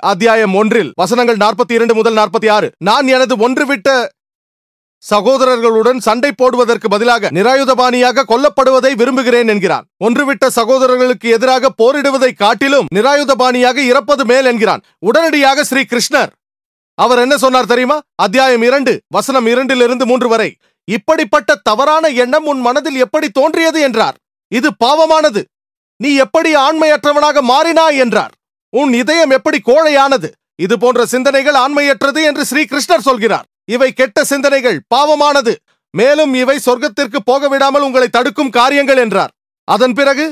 அத்தியாயம் 1 வசனங்கள் 42 முதல் 46. நான் எனது ஒன்றுவிட்ட சகோதரர்களுடன் சண்டை போடுவதற்கு பதிலாக நிராயுதபாணியாக கொல்லப்படுவதை விரும்புகிறேன் என்கிறான். ஒன்றுவிட்ட சகோதரர்களுக்கு எதிராக போரிடுவதை காட்டிலும் நிராயுதபாணியாக இறப்பது மேல் என்கிறான். உடனடியாக ஸ்ரீ கிருஷ்ணர் அவர் என்ன சொன்னார் தெரியுமா? அத்தியாயம் 2 வசனம் 2 3 வரை, இப்படிப்பட்ட தவறான எண்ணம் உன் மனதில் எப்படி தோன்றியது என்றார். இது பாவமானது. நீ எப்படி ஆண்மையற்றவனாக மாறினாய் என்றார். உன் இதயம் எப்படி கோழையானது. இது போன்ற சிந்தனைகள் ஆண்மையற்றது என்று ஸ்ரீ கிருஷ்ணர் சொல்கிறார். இவை கெட்ட சிந்தனைகள், பாவமானது. மேலும் இவை சொர்க்கத்திற்கு போக விடாமல் உங்களை தடுக்கும் காரியங்கள் என்றார். அதன் பிறகு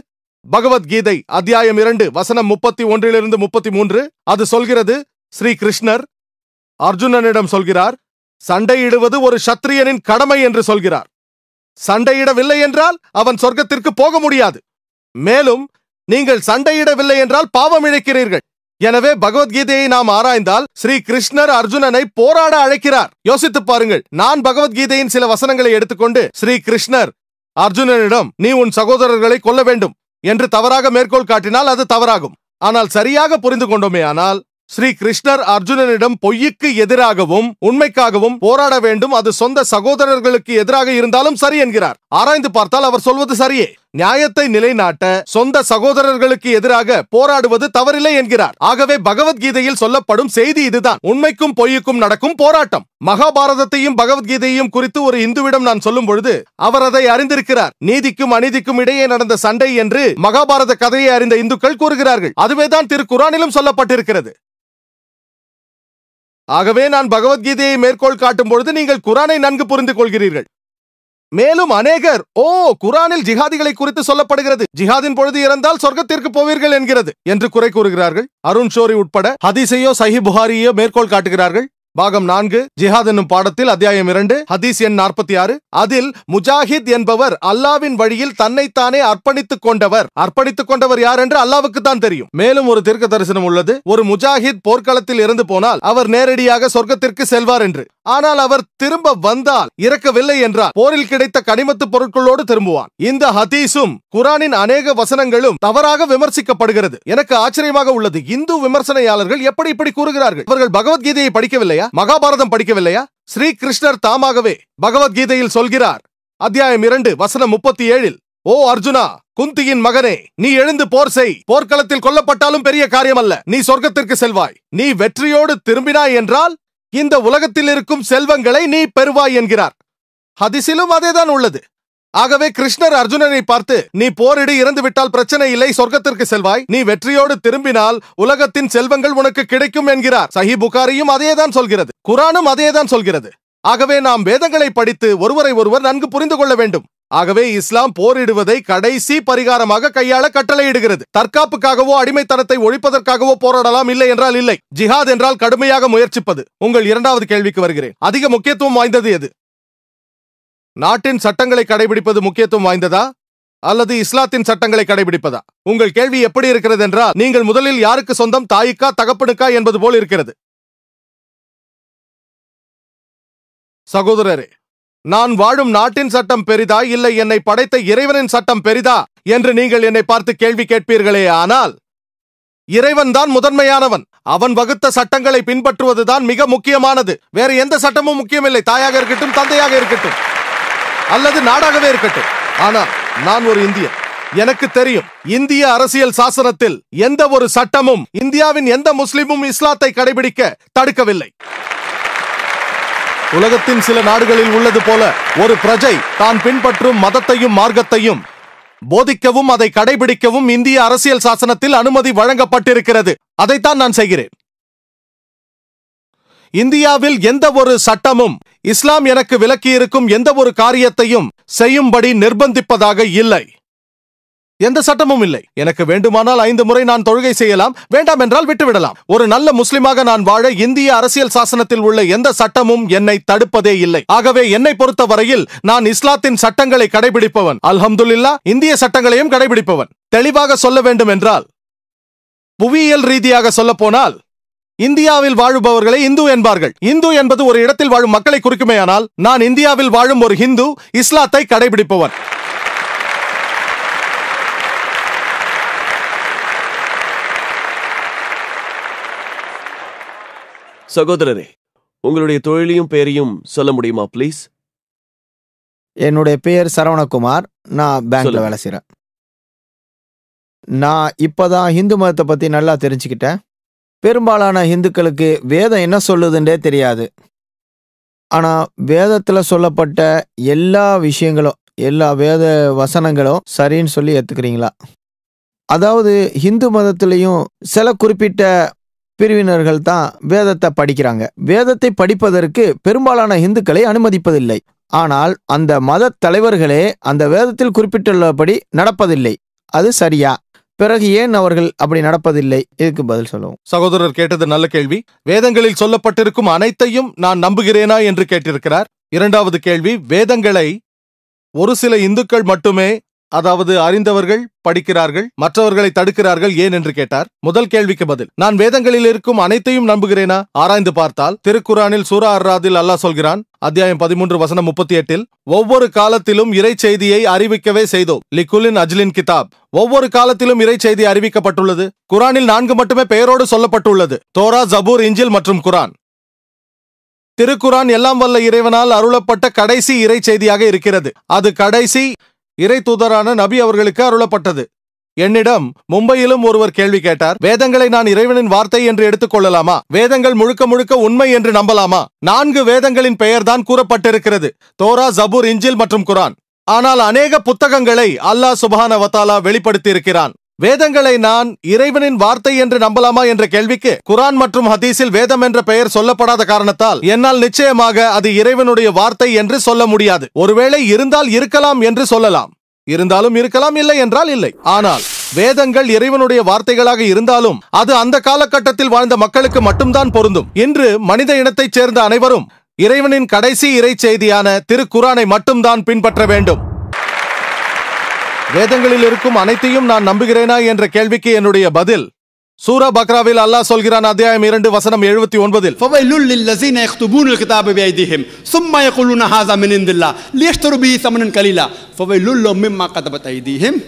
பகவத்கீதை அத்தியாயம் 2 வசனம் 31 33 அது சொல்கிறது, ஸ்ரீ கிருஷ்ணர் அர்ஜுனனிடம் சொல்கிறார், சண்டையிடுவது ஒரு சத்திரியனின் கடமை என்று சொல்கிறார். சண்டையிடவில்லை என்றால் அவன் சொர்க்கத்திற்கு போக முடியாது. மேலும் நீங்கள் சண்டையிடவில்லை என்றால் பாவம் இழைக்கிறீர்கள். எனவே பகவத்கீதையை நாம் ஆராய்ந்தால் ஸ்ரீ கிருஷ்ணர் அர்ஜுனனை போராட அழைக்கிறார். யோசித்து பாருங்கள். நான் பகவத்கீதையின் சில வசனங்களை எடுத்துக்கொண்டு ஸ்ரீ கிருஷ்ணர் அர்ஜுனனிடம் நீ உன் சகோதரர்களை கொல்ல வேண்டும் என்று தவறாக மேற்கோள் காட்டினால் அது தவறாகும். ஆனால் சரியாக புரிந்து கொண்டோமே ஆனால் ஸ்ரீ கிருஷ்ணர் அர்ஜுனனிடம் பொய்யுக்கு எதிராகவும் உண்மைக்காகவும் போராட வேண்டும். அது சொந்த சகோதரர்களுக்கு எதிராக இருந்தாலும் சரி என்கிறார். ஆராய்ந்து பார்த்தால் அவர் சொல்வது சரியே. நியாயத்தை நிலைநாட்ட சொந்த சகோதரர்களுக்கு எதிராக போராடுவது தவறில்லை என்கிறார். ஆகவே பகவத்கீதையில் சொல்லப்படும் செய்தி இதுதான். உண்மைக்கும் பொய்யுக்கும் நடக்கும் போராட்டம். மகாபாரதத்தையும் பகவத்கீதையும் குறித்து ஒரு இந்துவிடம் நான் சொல்லும் பொழுது அவர் அதை அறிந்திருக்கிறார். நீதிக்கும் அநீதிக்கும் இடையே நடந்த சண்டை என்று மகாபாரத கதையை அறிந்த இந்துக்கள் கூறுகிறார்கள். அதுவேதான் திருக்குரானிலும் சொல்லப்பட்டிருக்கிறது. ஆகவே நான் பகவத்கீதையை மேற்கோள் காட்டும் பொழுது நீங்கள் குரானை நன்கு புரிந்து கொள்கிறீர்கள். மேலும் அநேகர் குரானில் ஜிஹாதிகளை குறித்து சொல்லப்படுகிறது, ஜிஹாதின் பொழுது இறந்தால் சொர்க்கத்திற்கு போவீர்கள் என்கிறது என்று குறை கூறுகிறார்கள். அருண் ஷோரி உட்பட ஹதீஸையோ சஹி புகாரியோ மேற்கோள் காட்டுகிறார்கள். பாகம் 4 ஜிஹாத் என்னும் பாடத்தில் அத்தியாயம் 2 ஹதீஸ் எண் 46 அதில் முஜாஹித் என்பவர் அல்லாவின் வழியில் தன்னைத்தானே அர்ப்பணித்துக் கொண்டவர் யார் என்று அல்லாவுக்கு தான் தெரியும். மேலும் ஒரு தீர்க்க தரிசனம் உள்ளது, ஒரு முஜாஹித் போர்க்களத்தில் இறந்து போனால் அவர் நேரடியாக சொர்க்கத்திற்கு செல்வார் என்று. ஆனால் அவர் திரும்ப வந்தால் இறக்கவில்லை என்றால் போரில் கிடைத்த கனிமத்து பொருட்களோடு திரும்புவான். இந்த ஹதீஸும் குரானின் அநேக வசனங்களும் தவறாக விமர்சிக்கப்படுகிறது. எனக்கு ஆச்சரியமாக உள்ளது, இந்து விமர்சனையாளர்கள் எப்படி இப்படி கூறுகிறார்கள்? அவர்கள் பகவத்கீதையை படிக்கவில்லையா? மகாபாரதம் படிக்கவில்லையா? ஸ்ரீ கிருஷ்ணர் தாமாகவே பகவத்கீதையில் சொல்கிறார். அத்தியாயம் 2 வசனம் 37, ஓ அர்ஜுனா, குந்தியின் மகனே, நீ எழுந்து போர் செய். போர்க்களத்தில் கொல்லப்பட்டாலும் பெரிய காரியம் அல்ல. நீ சொர்க்கத்திற்கு செல்வாய். நீ வெற்றியோடு திரும்பினாய் என்றால் இந்த உலகத்தில் இருக்கும் செல்வங்களை நீ பெறுவாய் என்கிறார். ஹதீஸிலும் அதேதான் உள்ளது. ஆகவே கிருஷ்ணர் அர்ஜுனனை பார்த்து, நீ போரிடு, இறந்து விட்டால் பிரச்சனை இல்லை, சொர்க்கத்திற்கு செல்வாய். நீ வெற்றியோடு திரும்பினால் உலகத்தின் செல்வங்கள் உனக்கு கிடைக்கும் என்கிறார். சஹி புகாரியும் அதேதான் சொல்கிறது, குரானும் அதேதான் சொல்கிறது. ஆகவே நாம் வேதங்களை படித்து ஒருவரை ஒருவர் நன்கு புரிந்து கொள்ள வேண்டும். ஆகவே இஸ்லாம் போரிடுவதை கடைசி பரிகாரமாக கையாள கட்டளையிடுகிறது. தற்காப்புக்காகவோ அடிமைத்தனத்தை ஒழிப்பதற்காகவோ போராடலாம், இல்லை என்றால் இல்லை. ஜிஹாத் என்றால் கடுமையாக முயற்சிப்பது. உங்கள் இரண்டாவது கேள்விக்கு வருகிறேன். அதிக முக்கியத்துவம் வாய்ந்தது எது? நாட்டின் சட்டங்களை கடைபிடிப்பது முக்கியத்துவம் வாய்ந்ததா அல்லது இஸ்லாத்தின் சட்டங்களை கடைபிடிப்பதா? உங்கள் கேள்வி எப்படி இருக்கிறது என்றால், நீங்கள் முதலில் யாருக்கு சொந்தம், தாய்க்கா தகப்பனுக்கா என்பது போல் இருக்கிறது. சகோதரரே, நான் வாழும் நாட்டின் சட்டம் பெரிதா இல்லை என்னை படைத்த இறைவனின் சட்டம் பெரிதா என்று நீங்கள் என்னை பார்த்து கேள்வி கேட்பீர்களே. ஆனால் இறைவன் தான் முதன்மையானவன். அவன் வகுத்த சட்டங்களை பின்பற்றுவதுதான் மிக முக்கியமானது. வேற எந்த சட்டமும் முக்கியமில்லை. தாயாக இருக்கட்டும், தந்தையாக இருக்கட்டும், அல்லது நாடாகவே இருக்கட்டும். ஆனால் நான் ஒரு இந்தியன். எனக்கு தெரியும், இந்திய அரசியல் சாசனத்தில் எந்த ஒரு சட்டமும் இந்தியாவின் எந்த முஸ்லிமும் இஸ்லாத்தை கடைபிடிக்க தடுக்கவில்லை. உலகத்தின் சில நாடுகளில் உள்ளது போல ஒரு பிரஜை தான் பின்பற்றும் மதத்தையும் மார்க்கத்தையும் போதிக்கவும் அதை கடைபிடிக்கவும் இந்திய அரசியல் சாசனத்தில் அனுமதி வழங்கப்பட்டிருக்கிறது. அதைத்தான் நான் செய்கிறேன். இந்தியாவில் எந்த ஒரு சட்டமும் இஸ்லாம் எனக்கு விலக்கியிருக்கும் எந்த ஒரு காரியத்தையும் செய்யும்படி நிர்பந்திப்பதாக இல்லை. எந்த சட்டமும் இல்லை. எனக்கு வேண்டுமானால் 5 முறை நான் தொழுகை செய்யலாம், வேண்டாம் என்றால் விட்டுவிடலாம். ஒரு நல்ல முஸ்லிமாக நான் வாழ இந்திய அரசியல் சாசனத்தில் உள்ள எந்த சட்டமும் என்னை தடுப்பதே இல்லை. ஆகவே என்னை பொறுத்த வரையில் நான் இஸ்லாத்தின் சட்டங்களை கடைபிடிப்பவன். அல்ஹம்துலில்லாஹ், இந்திய சட்டங்களையும் கடைபிடிப்பவன். தெளிவாக சொல்ல வேண்டும் என்றால், புவியியல் ரீதியாக சொல்ல போனால் இந்தியாவில் வாழுபவர்களை இந்து என்பார்கள். இந்து என்பது ஒரு இடத்தில் வாழும் மக்களை குறிக்குமேயானால் நான் இந்தியாவில் வாழும் ஒரு ஹிந்து, இஸ்லாத்தை கடைபிடிப்பவன். சகோதரரே, உங்களுடைய தொழிலையும் பெயரையும் சொல்ல முடியுமா ப்ளீஸ்? என்னுடைய பெயர் சரவணகுமார். நான் பேங்க்ல வேலை செய்கிறேன். நான் இப்போதான் ஹிந்து மதத்தை பற்றி நல்லா தெரிஞ்சுக்கிட்டேன். பெரும்பாலான இந்துக்களுக்கு வேதம் என்ன சொல்லுதுன்றே தெரியாது. ஆனால் வேதத்தில் சொல்லப்பட்ட எல்லா விஷயங்களும், எல்லா வேத வசனங்களும் சரின்னு சொல்லி ஏற்றுக்கிறீங்களா? அதாவது ஹிந்து மதத்திலையும் சில குறிப்பிட்ட பிரிவினர்கள் தான் வேதத்தை படிக்கிறாங்க. வேதத்தை படிப்பதற்கு பெரும்பாலான இந்துக்களை அனுமதிப்பதில்லை. ஆனால் அந்த மத தலைவர்களே அந்த வேதத்தில் குறிப்பிட்டுள்ளபடி நடப்பதில்லை. அது சரியா? பிறகு ஏன் அவர்கள் அப்படி நடப்பதில்லை? இதுக்கு பதில் சொல்லுவோம். சகோதரர் கேட்டது நல்ல கேள்வி. வேதங்களில் சொல்லப்பட்டிருக்கும் அனைத்தையும் நான் நம்புகிறேனா என்று கேட்டிருக்கிறார். இரண்டாவது கேள்வி, வேதங்களை ஒரு சில இந்துக்கள் மட்டுமே, அதாவது அறிந்தவர்கள் படிக்கிறார்கள், மற்றவர்களை தடுக்கிறார்கள் ஏன் என்று கேட்டார். முதல் கேள்விக்கு பதில், நான் வேதங்களில் இருக்கும் அனைத்தையும் நம்புகிறேனா? ஆராய்ந்து பார்த்தால் திருக்குரானில் சூரா அர்-ராதில் அல்லாஹ் சொல்கிறான், அத்தியாயம் 13 வசனம் 38, ஒவ்வொரு காலத்திலும் இறை செய்தியை அறிவிக்கவே செய்தோம். லிகுலின் அஜ்லின் கிதாப். ஒவ்வொரு காலத்திலும் இறை செய்தி அறிவிக்கப்பட்டுள்ளது. குரானில் 4 மட்டுமே பெயரோடு சொல்லப்பட்டுள்ளது: தோரா, ஜபூர், இஞ்சில் மற்றும் குரான். திருக்குரான் எல்லாம் வல்ல இறைவனால் அருளப்பட்ட கடைசி இறை செய்தியாக இருக்கிறது. அது கடைசி இறை தூதரான நபி அவர்களுக்கு அருளப்பட்டது. என்னிடம் மும்பையிலும் ஒருவர் கேள்வி கேட்டார், வேதங்களை நான் இறைவனின் வார்த்தை என்று எடுத்துக் கொள்ளலாமா? வேதங்கள் முழுக்க முழுக்க உண்மை என்று நம்பலாமா? 4 வேதங்களின் பெயர்தான் கூறப்பட்டிருக்கிறது: தோரா, ஜபூர், இஞ்சில் மற்றும் குரான். ஆனால் அநேக புத்தகங்களை அல்லாஹ் சுப்ஹானஹு வ தஆலா வெளிப்படுத்தி இருக்கிறான். வேதங்களை நான் இறைவனின் வார்த்தை என்று நம்பலாமா என்ற கேள்விக்கு குரான் மற்றும் ஹதீஸில் வேதம் என்ற பெயர் சொல்லப்படாத காரணத்தால் என்னால் நிச்சயமாக அது இறைவனுடைய வார்த்தை என்று சொல்ல முடியாது. ஒருவேளை இருந்தால் இருக்கலாம் என்று சொல்லலாம், இருந்தாலும் இருக்கலாம், இல்லை என்றால் இல்லை. ஆனால் வேதங்கள் இறைவனுடைய வார்த்தைகளாக இருந்தாலும் அது அந்த காலகட்டத்தில் வாழ்ந்த மக்களுக்கு மட்டும்தான் பொருந்தும். இன்று மனித இனத்தைச் சேர்ந்த அனைவரும் இறைவனின் கடைசி இறை செய்தியான திருக்குரானை மட்டும்தான் பின்பற்ற வேண்டும். வேதங்களில் இருக்கும் அனைத்தையும் நான் நம்புகிறேனா என்ற கேள்விக்கு என்னுடைய பதில், சூரா பக்ராவில் அல்லாஹ் சொல்கிறான், அத்தியாயம் 2 வசனம் 79, ஃபவைலுல் லில்லஸீன யக்துபூனல் கிதாப பியைதிஹிம் சும்ம யகுலூன ஹாஸா மின் இன்தில்லாஹ் லியஷ்தரு பிஹி ஸமனன் கலீலா ஃபவைலுல் லஹும் மிம்மா கதபத் ஐதீஹிம்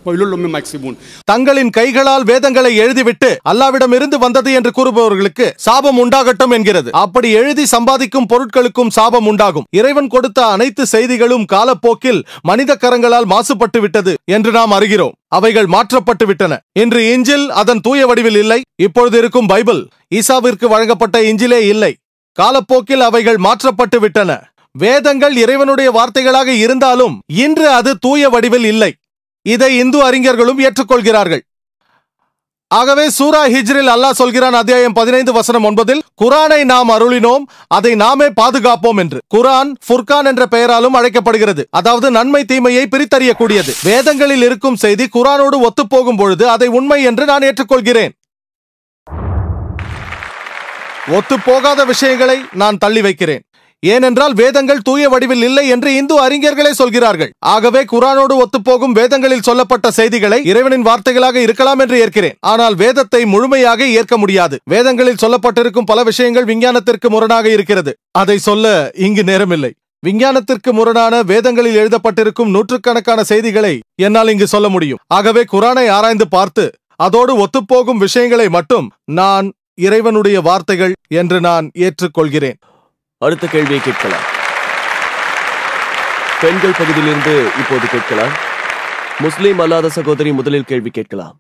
ஃபவைலுல் லஹும் மிம்மா யக்ஸிபூன். தங்களின் கைகளால் வேதங்களை எழுதிவிட்டு அல்லாஹ்விடம் இருந்து வந்தது என்று கூறுபவர்களுக்கு சாபம் உண்டாகட்டும் என்கிறது. அப்படி எழுதி சம்பாதிக்கும் பொருட்களுக்கும் சாபம் உண்டாகும். இறைவன் கொடுத்த அனைத்து செய்திகளும் காலப்போக்கில் மனித கரங்களால் மாசுபட்டு விட்டது என்று நாம் அறிகிறோம். அவைகள் மாற்றப்பட்டு விட்டன. இன்று இஞ்சில் அதன் தூய வடிவில் இல்லை. இப்பொழுது இருக்கும் பைபிள் ஈசாவிற்கு வழங்கப்பட்ட இஞ்சிலே இல்லை. காலப்போக்கில் அவைகள் மாற்றப்பட்டு விட்டன. வேதங்கள் இறைவனுடைய வார்த்தைகளாக இருந்தாலும் இன்று அது தூய வடிவில் இல்லை. இதை இந்து அறிஞர்களும் ஏற்றுக்கொள்கிறார்கள். ஆகவே சூரா ஹிஜ்ரில் அல்லாஹ் சொல்கிறான், அத்தியாயம் 15 வசனம் 9, குரானை நாம் அருளினோம், அதை நாமே பாதுகாப்போம் என்று. குரான் ஃபுர்கான் என்ற பெயராலும் அழைக்கப்படுகிறது, அதாவது நன்மை தீமையை பிரித்தறியக்கூடியது. வேதங்களில் இருக்கும் செய்தி குரானோடு ஒத்துப்போகும் பொழுது அதை உண்மை என்று நான் ஏற்றுக்கொள்கிறேன். ஒத்துப்போகாத விஷயங்களை நான் தள்ளி வைக்கிறேன். ஏனென்றால் வேதங்கள் தூய வடிவில் இல்லை என்று இந்து அறிஞர்களே சொல்கிறார்கள். ஆகவே குரானோடு ஒத்துப்போகும் வேதங்களில் சொல்லப்பட்ட செய்திகளை இறைவனின் வார்த்தைகளாக இருக்கலாம் என்று ஏற்கிறேன். ஆனால் வேதத்தை முழுமையாக ஏற்க முடியாது. வேதங்களில் சொல்லப்பட்டிருக்கும் பல விஷயங்கள் விஞ்ஞானத்திற்கு முரணாக இருக்கிறது. அதை சொல்ல இங்கு நேரமில்லை. விஞ்ஞானத்திற்கு முரணான வேதங்களில் எழுதப்பட்டிருக்கும் நூற்றுக்கணக்கான செய்திகளை என்னால் இங்கு சொல்ல முடியும். ஆகவே குரானை ஆராய்ந்து பார்த்து அதோடு ஒத்துப்போகும் விஷயங்களை மட்டும் நான் இறைவனுடைய வார்த்தைகள் என்று நான் ஏற்றுக்கொள்கிறேன். அடுத்த கேள்வியை கேட்கலாம். பெண்கள் பகுதியிலிருந்து இப்போது கேட்கலாம். முஸ்லிம் அல்லாத சகோதரி முதலில் கேள்வி கேட்கலாம்.